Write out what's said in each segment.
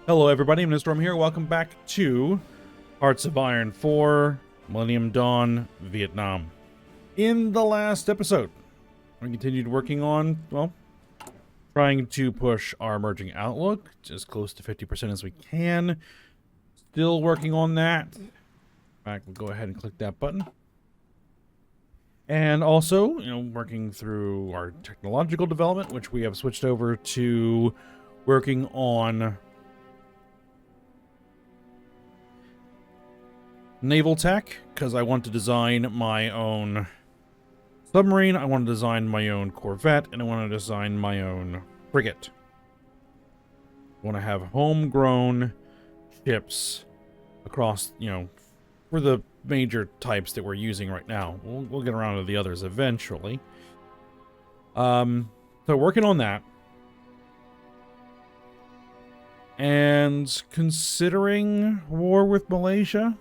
Hello everybody, I'm Storm here. Welcome back to Hearts of Iron 4, Millennium Dawn, Vietnam. In the last episode, we continued working on, well, trying to push our emerging outlook as close to 50% as we can. Still working on that. In fact, we'll go ahead and click that button. And also, working through our technological development, which we have switched over to working on naval tech, because I want to design my own submarine, I want to design my own corvette, and I want to design my own frigate. I want to have homegrown ships across, for the major types that we're using right now. We'll get around to the others eventually. So working on that. And considering war with Malaysia.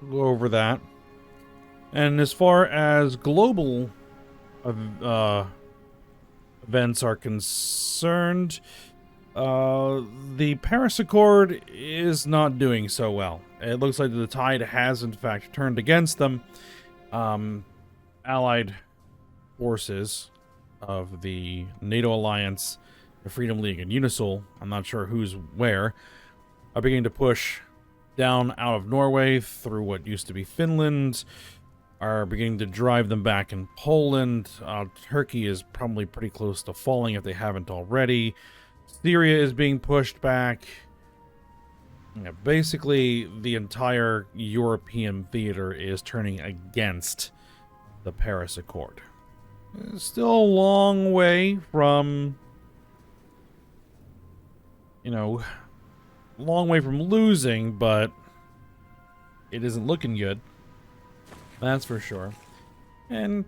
Go over that. And as far as global events are concerned, the Paris Accord is not doing so well. It looks like the tide has in fact turned against them. Allied forces of the NATO alliance, the Freedom League, and UNISOL, I'm not sure who's where, are beginning to push down out of Norway through what used to be Finland, are beginning to drive them back in Poland. Turkey is probably pretty close to falling if they haven't already. Syria is being pushed back. Basically, the entire European theater is turning against the Paris Accord. It's still a long way from, long way from losing, but it isn't looking good. That's for sure. And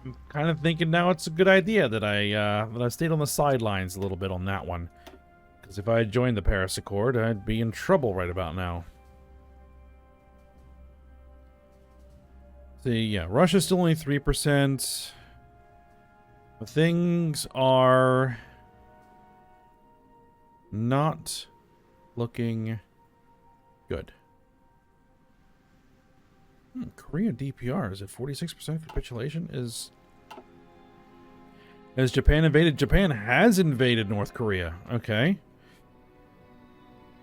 I'm kind of thinking now it's a good idea that I stayed on the sidelines a little bit on that one, because if I had joined the Paris Accord, I'd be in trouble right about now. See, yeah, Russia's still only 3%. But things are not looking good. Korea DPR is at 46% capitulation. Has Japan invaded? Japan has invaded North Korea. Okay.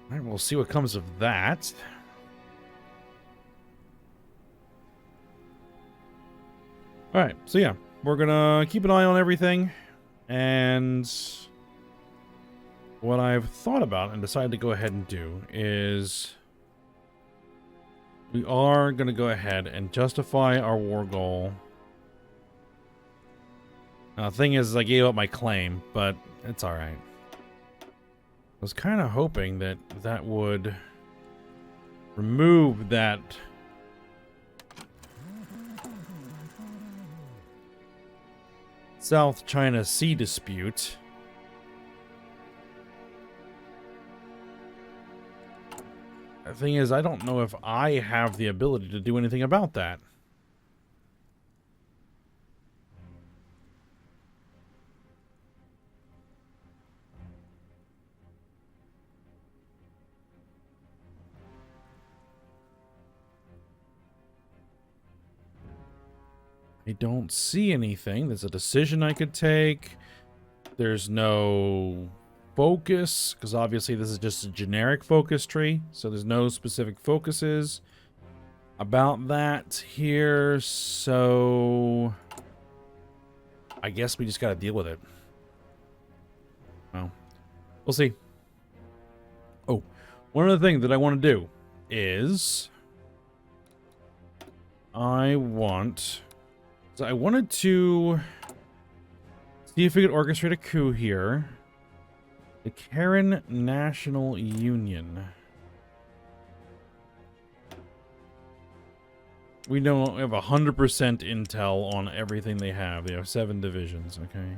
All right, we'll see what comes of that. All right, so yeah, we're gonna keep an eye on everything, and what I've thought about and decided to go ahead and do is we are going to go ahead and justify our war goal. Now, the thing is, I gave up my claim, but it's alright. I was kind of hoping that that would remove that South China Sea dispute. The thing is, I don't know if I have the ability to do anything about that. I don't see anything. There's a decision I could take. There's no focus, because obviously this is just a generic focus tree, so there's no specific focuses about that here, so I guess we just gotta deal with it. Well, we'll see. Oh, one other thing that I want to do is I wanted to see if we could orchestrate a coup here. The Karen National Union. We don't have 100% intel on everything they have. They have 7 divisions, okay?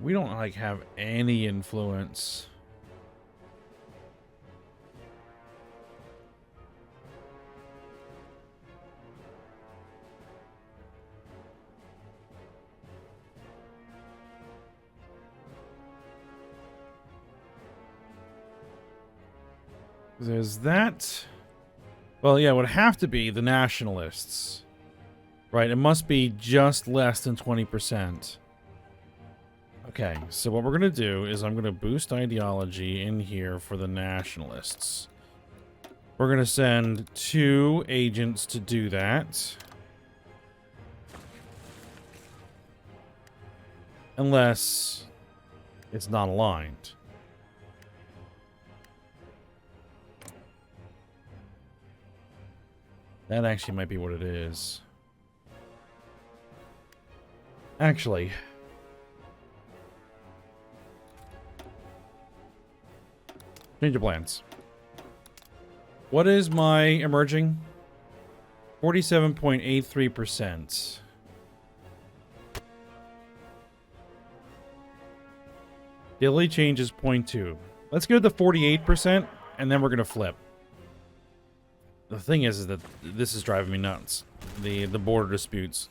We don't, like, have any influence. There's that. Well, yeah, it would have to be the nationalists. Right, it must be just less than 20%. Okay, so what we're going to do is I'm going to boost ideology in here for the nationalists. We're going to send 2 agents to do that. Unless it's not aligned. That actually might be what it is. Actually, change of plans. What is my emerging? 47.83%. Daily change is 0.2. Let's go to 48%, and then we're going to flip. The thing is that this is driving me nuts. The border disputes.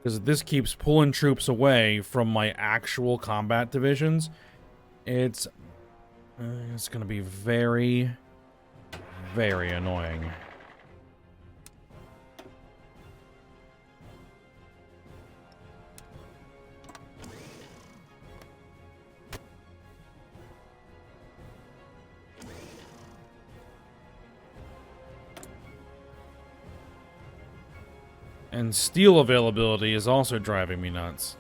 Because this keeps pulling troops away from my actual combat divisions. It's going to be very, very annoying. And steel availability is also driving me nuts.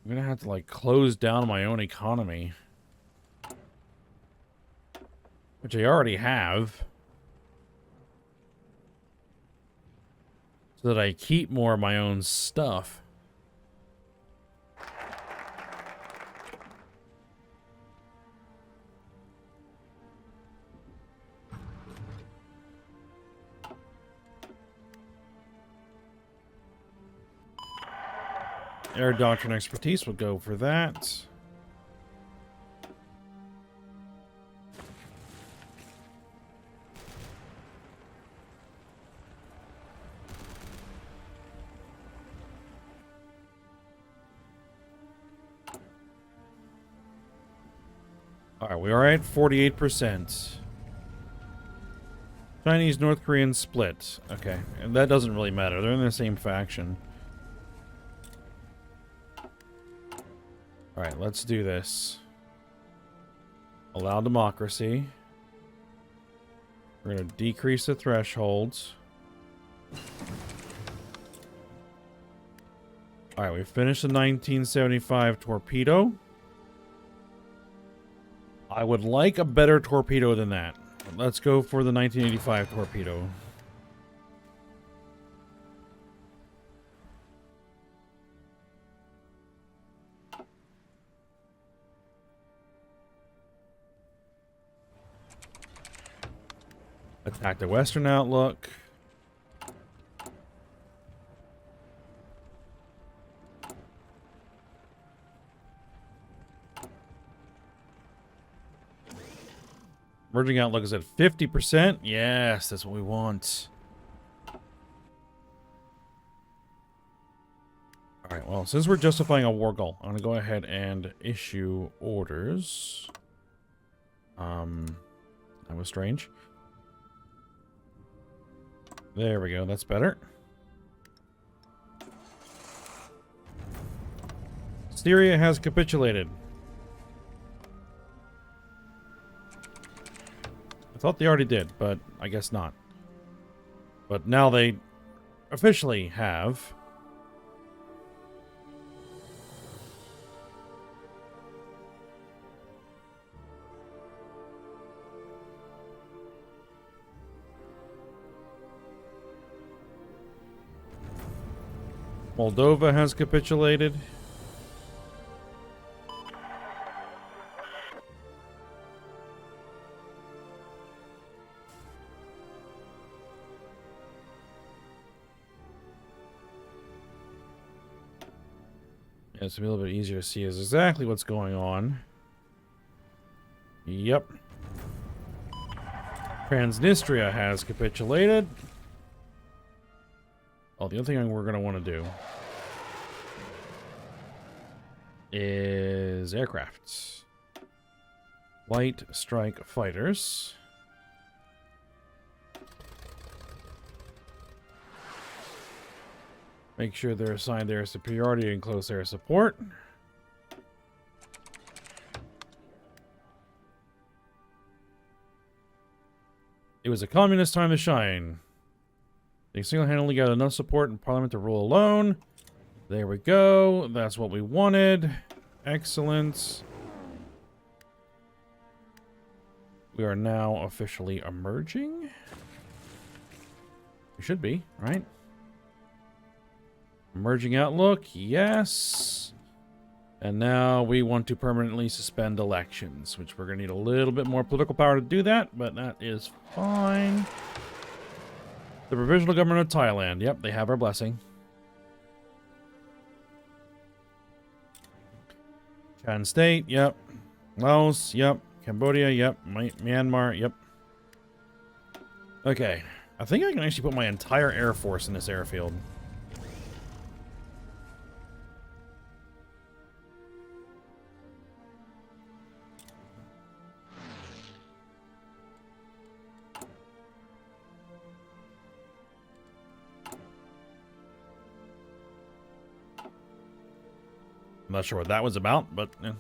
I'm gonna have to, like, close down my own economy. Which I already have. So that I keep more of my own stuff. Air doctrine expertise will go for that. Alright, we are at 48%. Chinese, North Korean split. Okay, and that doesn't really matter. They're in the same faction. Alright, let's do this. Allow democracy. We're going to decrease the thresholds. Alright, we finished the 1975 torpedo. I would like a better torpedo than that. Let's go for the 1985 torpedo. Attack the Western outlook. Merging outlook is at 50%. Yes, that's what we want. Alright, well, since we're justifying a war goal, I'm going to go ahead and issue orders. That was strange. There we go, that's better. Syria has capitulated. I thought they already did, but I guess not. But now they officially have. Moldova has capitulated. Yeah, it's a little bit easier to see is exactly what's going on. Yep. Transnistria has capitulated. Oh, the other thing we're going to want to do is aircraft. Light strike fighters. Make sure they're assigned air superiority and close air support. It was a communist time to shine. They single-handedly got enough support in Parliament to rule alone. There we go. That's what we wanted. Excellent. We are now officially emerging. We should be, right? Emerging outlook, yes. And now we want to permanently suspend elections, which we're going to need a little bit more political power to do that, but that is fine. The Provisional Government of Thailand. Yep, they have our blessing. Chan State, yep. Laos, yep. Cambodia, yep. Myanmar, yep. Okay. I think I can actually put my entire Air Force in this airfield. I'm not sure what that was about, but... Eh.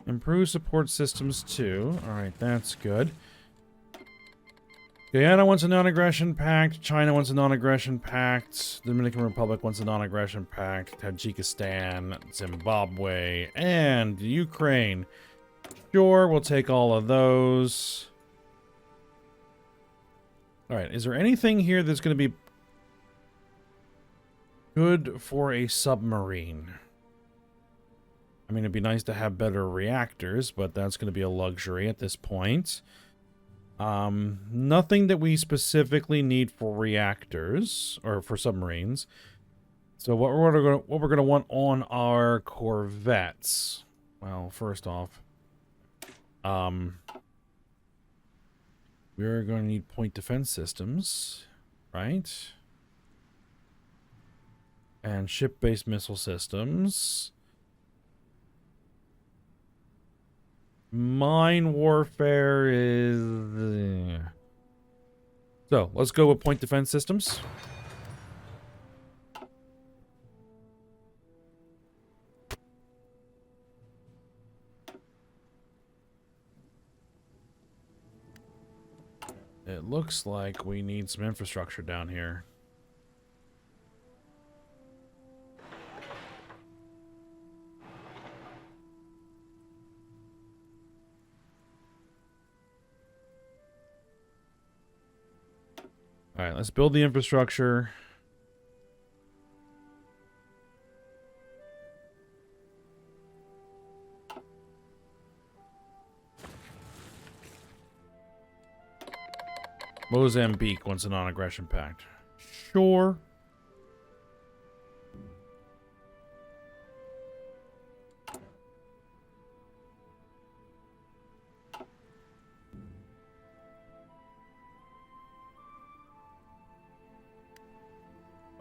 Improve support systems too. Alright, that's good. Guyana wants a non-aggression pact. China wants a non-aggression pact. The Dominican Republic wants a non-aggression pact. Tajikistan, Zimbabwe, and Ukraine. Sure, we'll take all of those. Alright, is there anything here that's going to be good for a submarine? I mean, it'd be nice to have better reactors, but that's going to be a luxury at this point. Nothing that we specifically need for reactors or for submarines. So what we're gonna want on our corvettes? Well, first off, we're going to need point defense systems, right? And ship-based missile systems. Mine warfare is... So, let's go with point defense systems. It looks like we need some infrastructure down here. Alright, let's build the infrastructure. Mozambique wants a non-aggression pact. Sure.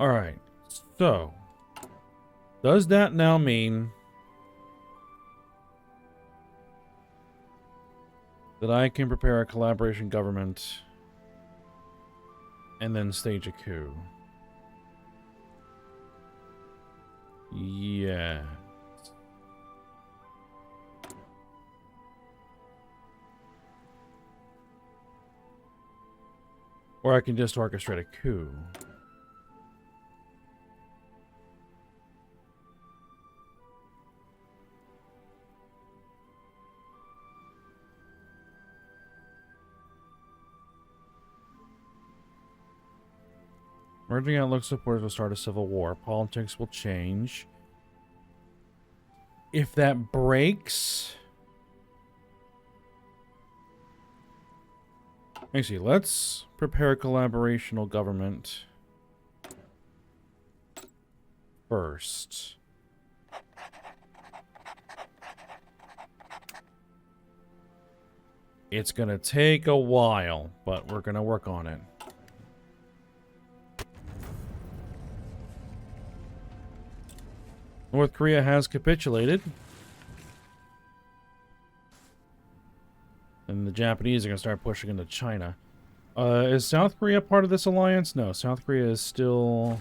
Alright, so, does that now mean that I can prepare a collaboration government and then stage a coup? Yeah. Or I can just orchestrate a coup. Merging outlook supporters will start a civil war. Politics will change. If that breaks... Actually, let's prepare a collaborational government first. It's gonna take a while, but we're gonna work on it. North Korea has capitulated. And the Japanese are going to start pushing into China. Is South Korea part of this alliance? No, South Korea is still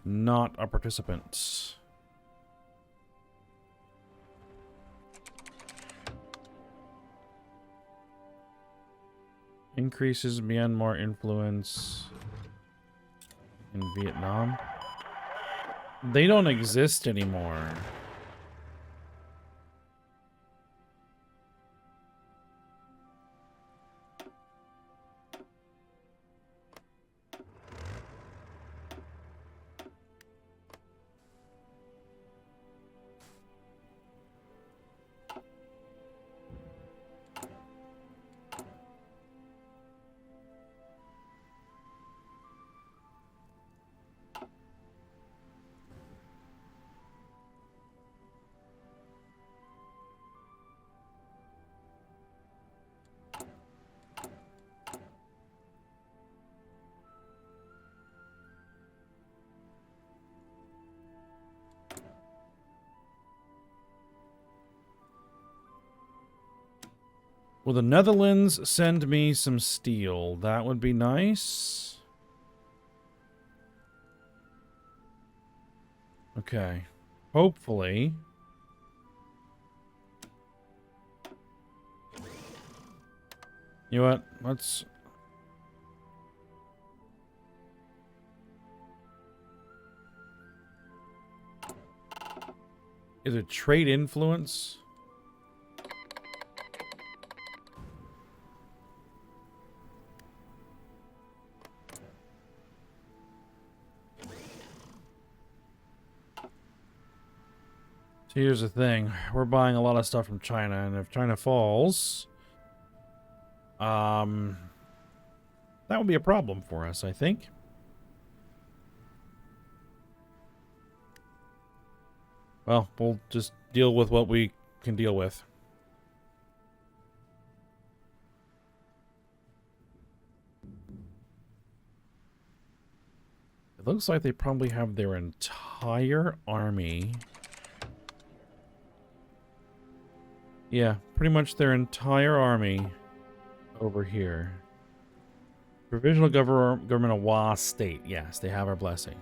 not a participant. Increases Myanmar influence in Vietnam. They don't exist anymore. Will the Netherlands send me some steel? That would be nice. Okay. Hopefully. You know what? Let's... Is it trade influence? Here's the thing. We're buying a lot of stuff from China, and if China falls, that would be a problem for us, I think. Well, we'll just deal with what we can deal with. It looks like they probably have their entire army... Yeah, pretty much their entire army over here. Provisional government of Wa State. Yes, they have our blessing.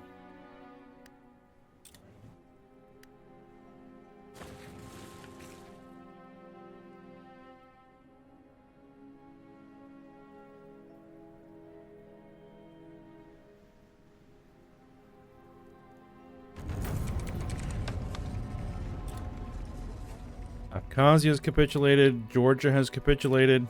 Abkhazia has capitulated. Georgia has capitulated.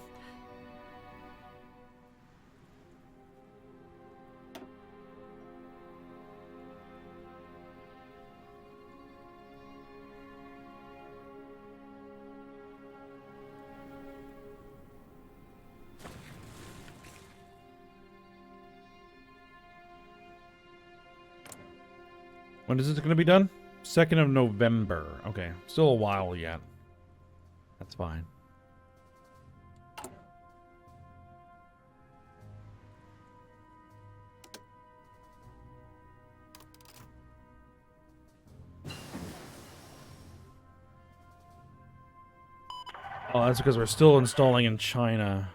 When is this going to be done? 2nd of November. Okay, still a while yet. That's fine. Oh, that's because we're still installing in China.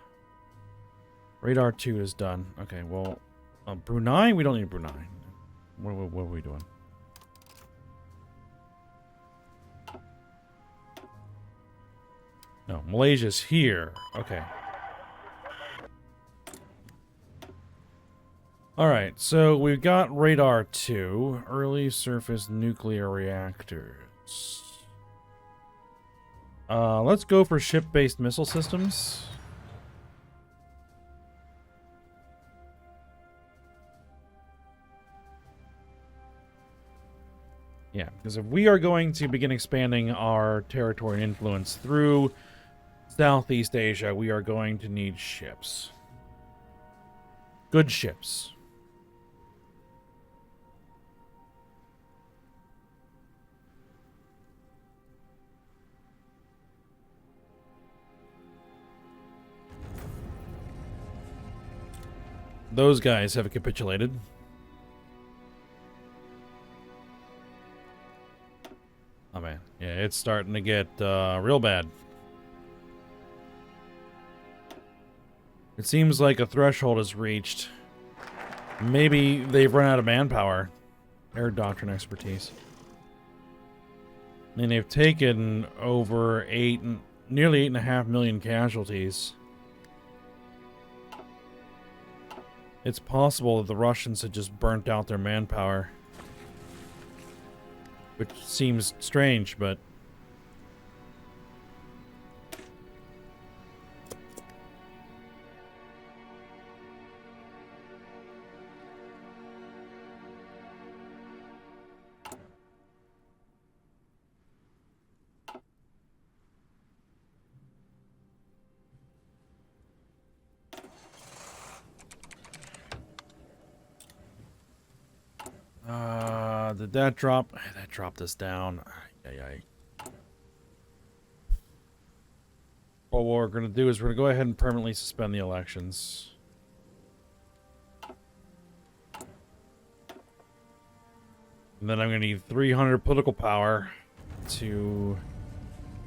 Radar 2 is done. Okay, well, Brunei? We don't need Brunei. What are we doing? No, Malaysia's here. Okay. Alright, so we've got Radar 2. Early surface nuclear reactors. Let's go for ship-based missile systems. Yeah, because if we are going to begin expanding our territory and influence through Southeast Asia, we are going to need ships. Good ships. Those guys have capitulated. Oh man, yeah, it's starting to get real bad. It seems like a threshold is reached. Maybe they've run out of manpower. Air doctrine expertise. And they've taken over nearly 8.5 million casualties. It's possible that the Russians had just burnt out their manpower. Which seems strange, but... did that drop? That dropped us down. Well, what we're going to do is we're going to go ahead and permanently suspend the elections. And then I'm going to need 300 political power to...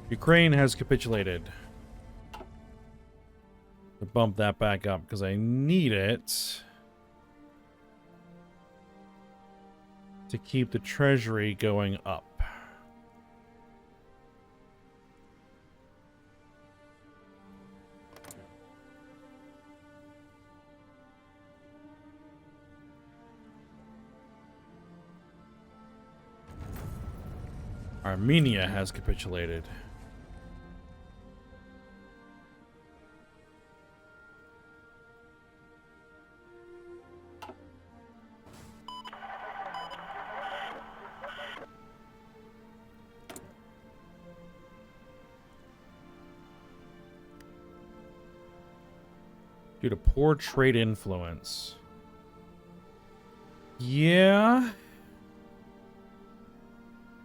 Ukraine has capitulated. To bump that back up because I need it to keep the treasury going up. Armenia has capitulated. Due to poor trade influence. Yeah.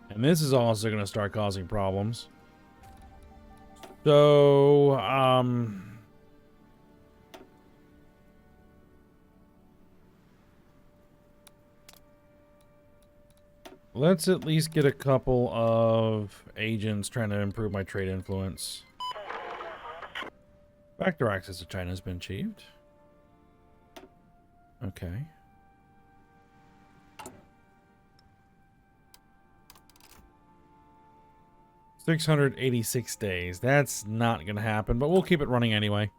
And this is also going to start causing problems. So, let's at least get a couple of agents trying to improve my trade influence. Backdoor access to China has been achieved. Okay. $686 days. That's not going to happen, but we'll keep it running anyway.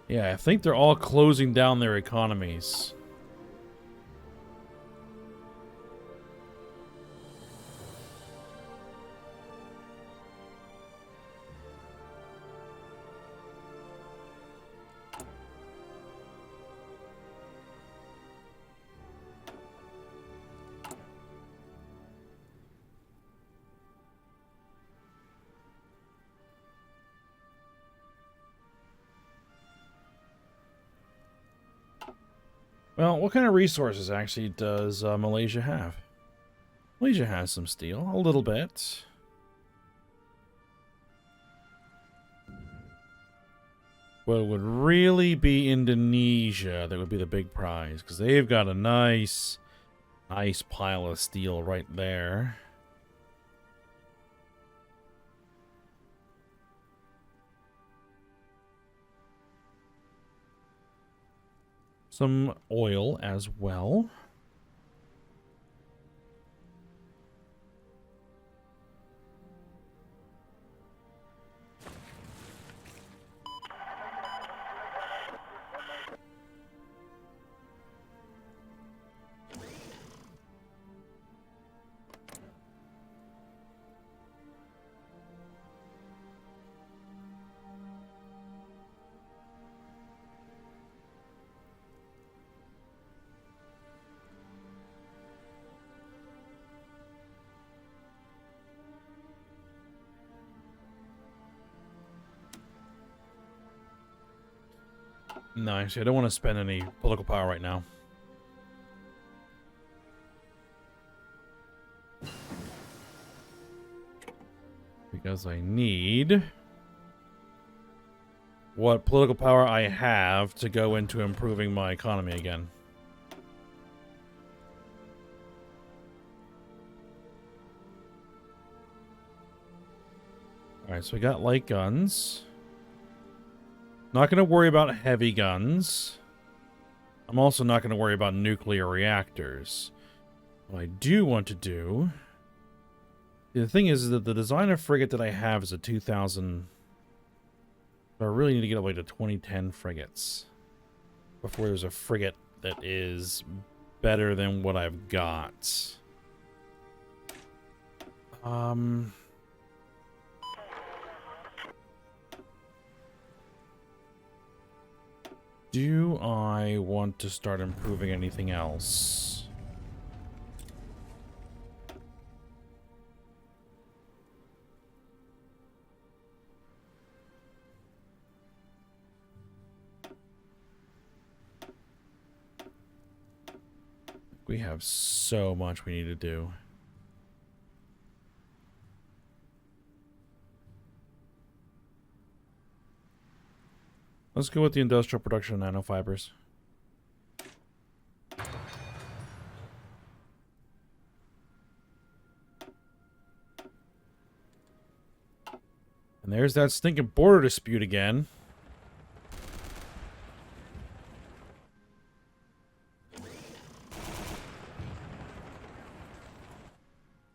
Yeah, I think they're all closing down their economies. Well, what kind of resources actually does Malaysia have? Malaysia has some steel, a little bit. Well, it would really be Indonesia that would be the big prize, because they've got a nice pile of steel right there. some oil as well. No, actually, I don't want to spend any political power right now. Because I need what political power I have to go into improving my economy again. Alright, so we got light guns. Not going to worry about heavy guns. I'm also not going to worry about nuclear reactors. What I do want to do... The thing is that the designer frigate that I have is a 2000... So I really need to get up like to 2010 frigates. Before there's a frigate that is better than what I've got. Do I want to start improving anything else? We have so much we need to do. Let's go with the industrial production of nanofibers. And there's that stinking border dispute again.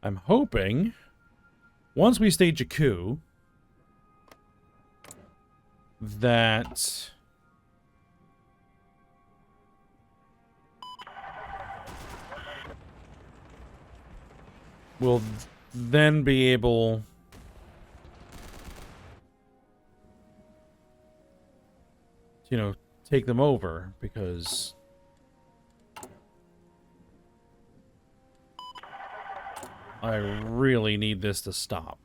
I'm hoping, once we stage a coup, that we'll then be able to, you know, take them over, because I really need this to stop.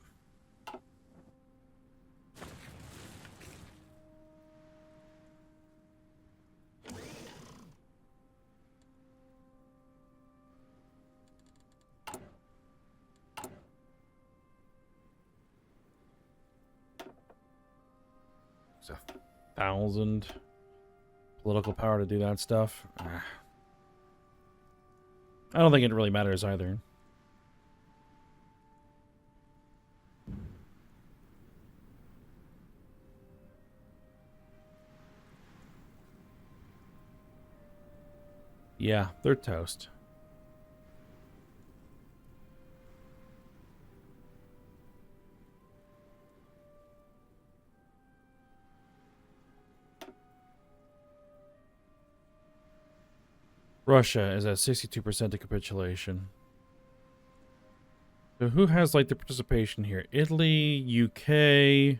It's 1,000 political power to do that stuff. I don't think it really matters either. Yeah, they're toast. Russia is at 62% of capitulation. So who has, like, the participation here? Italy, UK...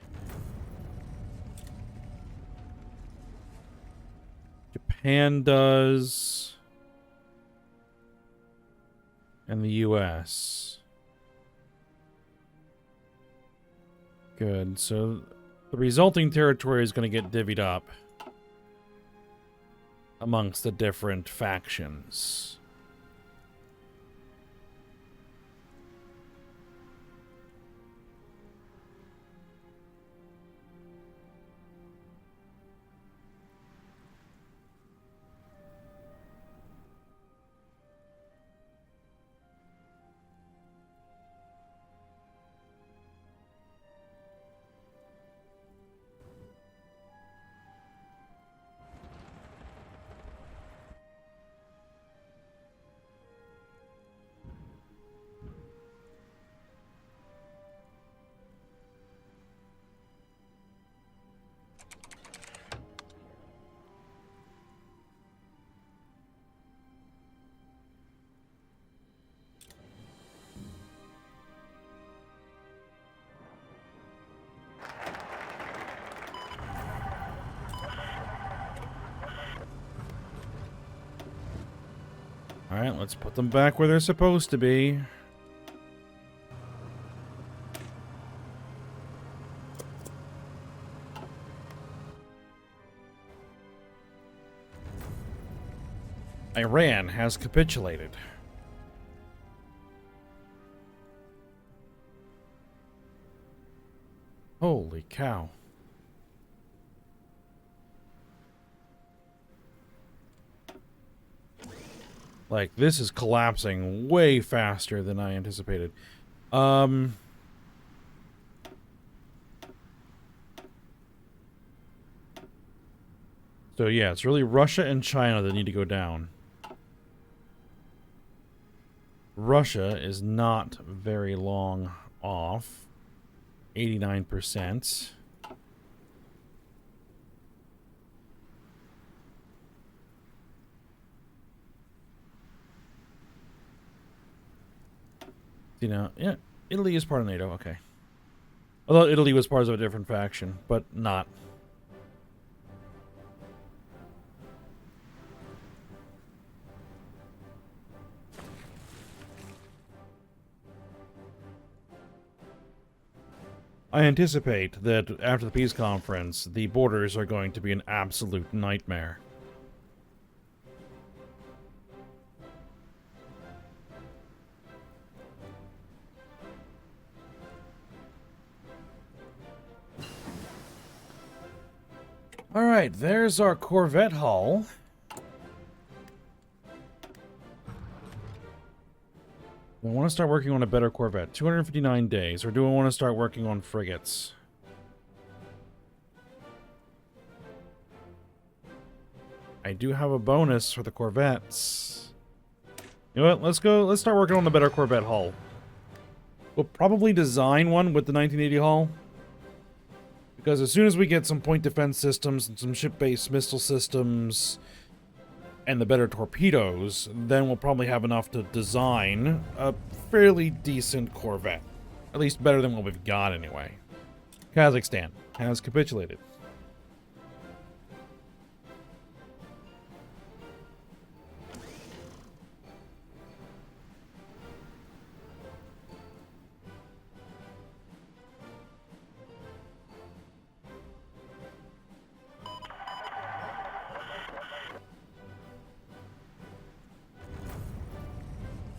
Japan does... And the US. Good, so the resulting territory is going to get divvied up amongst the different factions. Alright, let's put them back where they're supposed to be. Iran has capitulated. Holy cow. Like, this is collapsing way faster than I anticipated. So yeah, it's really Russia and China that need to go down. Russia is not very long off. 89%. You know, yeah, Italy is part of NATO, okay. Although Italy was part of a different faction, but not. I anticipate that after the peace conference, the borders are going to be an absolute nightmare. Alright, there's our Corvette hull. I want to start working on a better Corvette. 259 days. Or do I want to start working on frigates? I do have a bonus for the Corvettes. You know what? Let's start working on the better Corvette hull. We'll probably design one with the 1980 hull. Because as soon as we get some point defense systems and some ship-based missile systems and the better torpedoes, then we'll probably have enough to design a fairly decent Corvette. At least better than what we've got anyway. Kazakhstan has capitulated.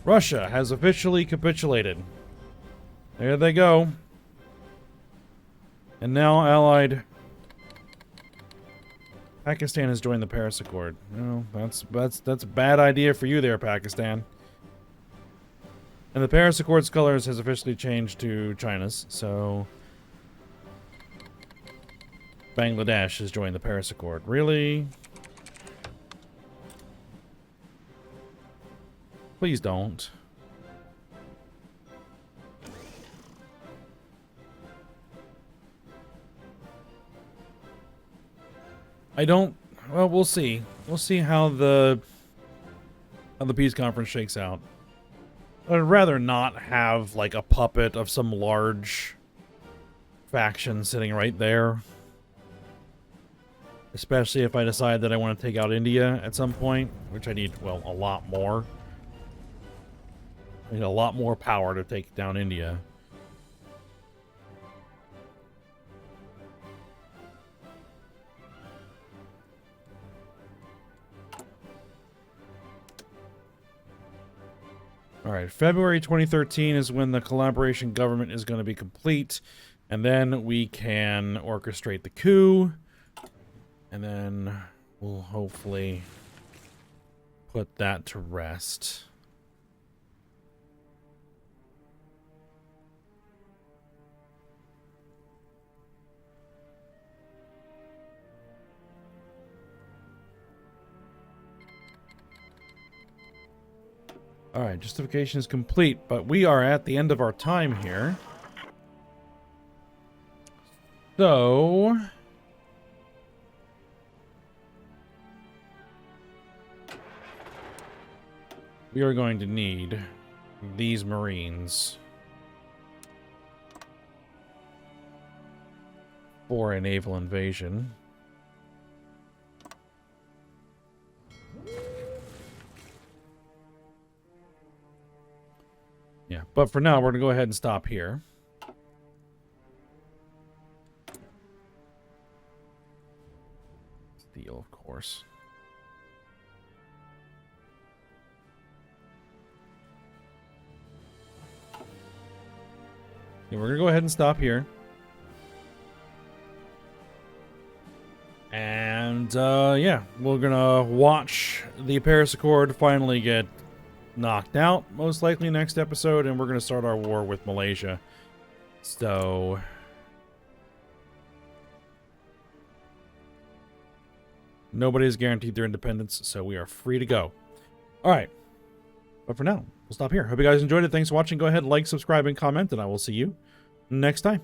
Russia has officially capitulated. There they go. And now allied Pakistan has joined the Paris Accord. No, that's a bad idea for you there, Pakistan. And the Paris Accord's colors has officially changed to China's, so Bangladesh has joined the Paris Accord. Really? Please don't. I don't... Well, we'll see. We'll see how the peace conference shakes out. I'd rather not have, like, a puppet of some large faction sitting right there. Especially if I decide that I want to take out India at some point, which I need, well, a lot more. I need a lot more power to take down India. Alright, February 2013 is when the collaboration government is going to be complete. And then we can orchestrate the coup. And then we'll hopefully put that to rest. Alright, justification is complete, but we are at the end of our time here. So... we are going to need these Marines for a naval invasion. Yeah, but for now, we're going to go ahead and stop here. Steel, of course. Yeah, we're going to go ahead and stop here. And, yeah, we're going to watch the Paris Accord finally get knocked out, most likely next episode, and we're going to start our war with Malaysia. So... nobody's guaranteed their independence, so we are free to go. Alright. But for now, we'll stop here. Hope you guys enjoyed it. Thanks for watching. Go ahead, like, subscribe, and comment, and I will see you next time.